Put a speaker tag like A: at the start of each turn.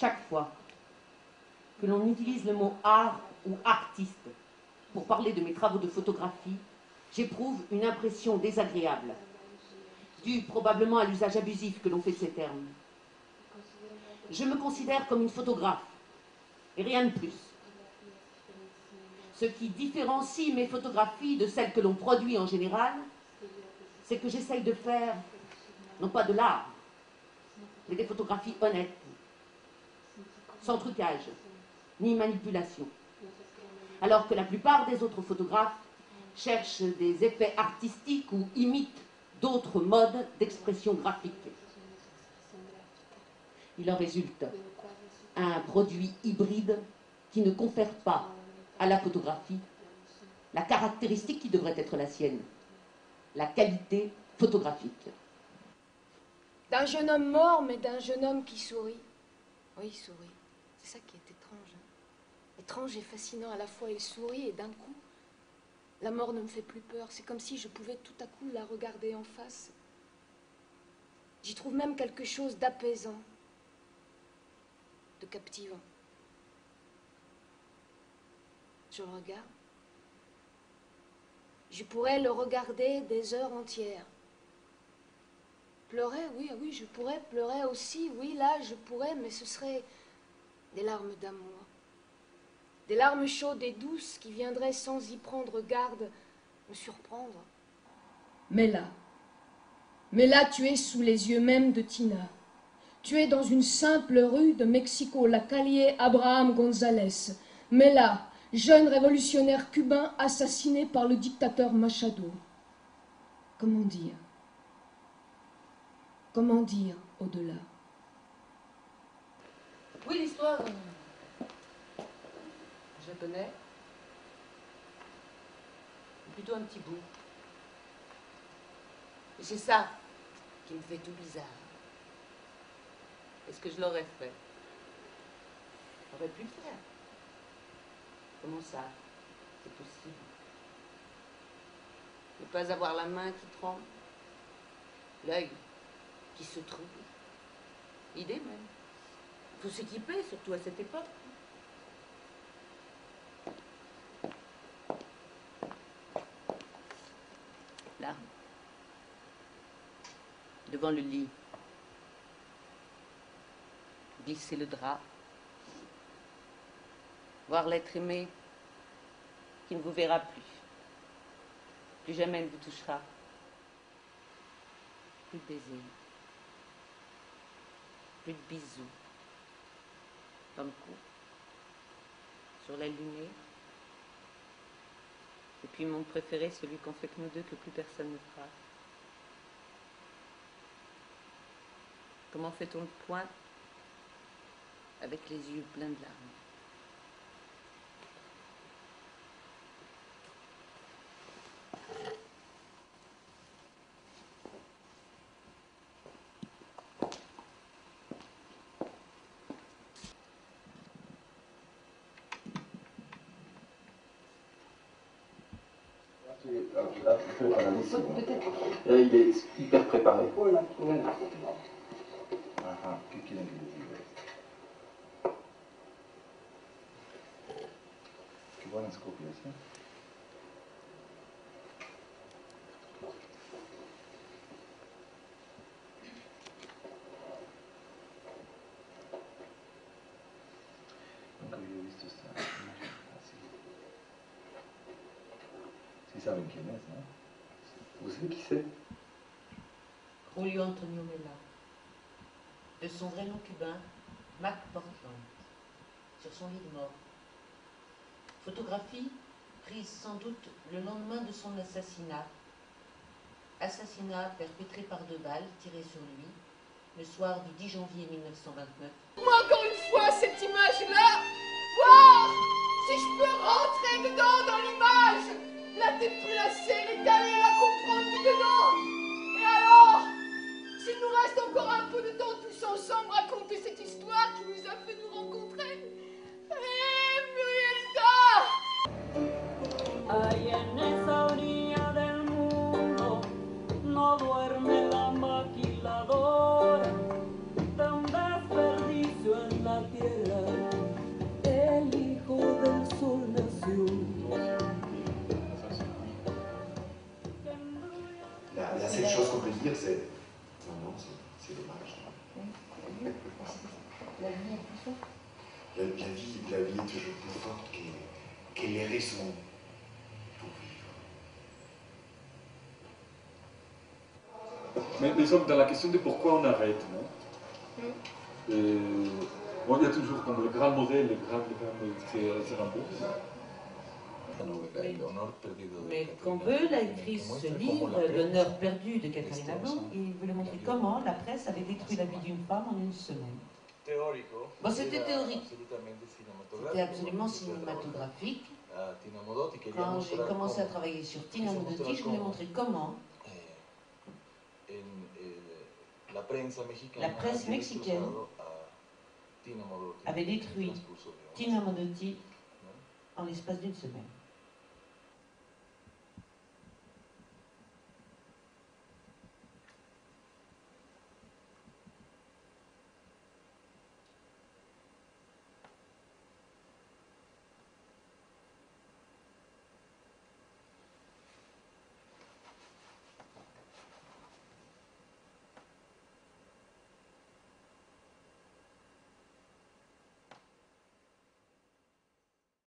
A: chaque fois que l'on utilise le mot art ou artiste pour parler de mes travaux de photographie, j'éprouve une impression désagréable, due probablement à l'usage abusif que l'on fait de ces termes. Je me considère comme une photographe, et rien de plus. Ce qui différencie mes photographies de celles que l'on produit en général, c'est que j'essaye de faire, non pas de l'art, mais des photographies honnêtes, sans trucage, ni manipulation. Alors que la plupart des autres photographes cherchent des effets artistiques ou imitent d'autres modes d'expression graphique. Il en résulte un produit hybride qui ne confère pas à la photographie la caractéristique qui devrait être la sienne, la qualité photographique.
B: D'un jeune homme mort, mais d'un jeune homme qui sourit. Oui, il sourit. C'est ça qui est étrange. Étrange et fascinant à la fois. Il sourit et d'un coup, la mort ne me fait plus peur. C'est comme si je pouvais tout à coup la regarder en face. J'y trouve même quelque chose d'apaisant, de captivant. Je le regarde. Je pourrais le regarder des heures entières. Pleurer, oui, oui, je pourrais pleurer aussi, oui, là, je pourrais, mais ce serait des larmes d'amour. Des larmes chaudes et douces qui viendraient sans y prendre garde me surprendre. Mais là, tu es sous les yeux même de Tina. Tu es dans une simple rue de Mexico, la calle Abraham González. Mais là, jeune révolutionnaire cubain assassiné par le dictateur Machado. Comment dire? Comment dire au-delà?
A: Oui, l'histoire, je la connais. Plutôt un petit bout. Et c'est ça qui me fait tout bizarre. Est-ce que je l'aurais fait? J'aurais pu le faire. Comment ça? C'est possible. Ne pas avoir la main qui tremble, l'œil qui se trouble, l'idée même. Il faut s'équiper, surtout à cette époque. Là, devant le lit, glisser le drap, voir l'être aimé qui ne vous verra plus jamais ne vous touchera, plus de baisers, plus de bisous, dans le cou, sur la lunée, et puis mon préféré, celui qu'on fait que nous deux, que plus personne ne fera. Comment fait-on le point avec les yeux pleins de larmes?
C: Il est hyper préparé. Tu vois la scopiation? Nunca había visto esta imagen así. Sí saben quién es, ¿no? Vous savez qui c'est?
A: Julio Antonio Mella, de son vrai nom cubain, Mac Portland, sur son lit de mort. Photographie prise sans doute le lendemain de son assassinat. Assassinat perpétré par 2 balles tirées sur lui, le soir du 10 janvier 1929.
B: Moi, encore une fois, cette image-là, voir si je peux rentrer dedans dans l'image, la déplacer, l'étaler, la comprendre du dedans. Et alors, s'il nous reste encore un peu de temps tous ensemble, raconter cette histoire qui nous a fait nous rencontrer.
D: Ahí en esa orilla del mundo no duerme la maquiladora de un desperdicio en la tierra.
E: C'est dommage.
F: Oui. La vie est plus forte.
E: La vie est toujours plus forte que les raisons pour vivre.
C: Mais disons, dans la question de pourquoi on arrête, non? Bon, il y a toujours comme le grand modèle, le grand c'est Rimbaud.
G: Mais qu'on veut, la écrit ce livre, L'honneur perdu de Catalina Blanc, et il voulait montrer comment la presse avait détruit la vie d'une femme en une semaine. Bon, c'était théorique. C'était absolument cinématographique. Quand j'ai commencé à travailler sur Tina Modotti, je voulais montrer comment la presse mexicaine avait détruit Tina Modotti en l'espace d'une semaine.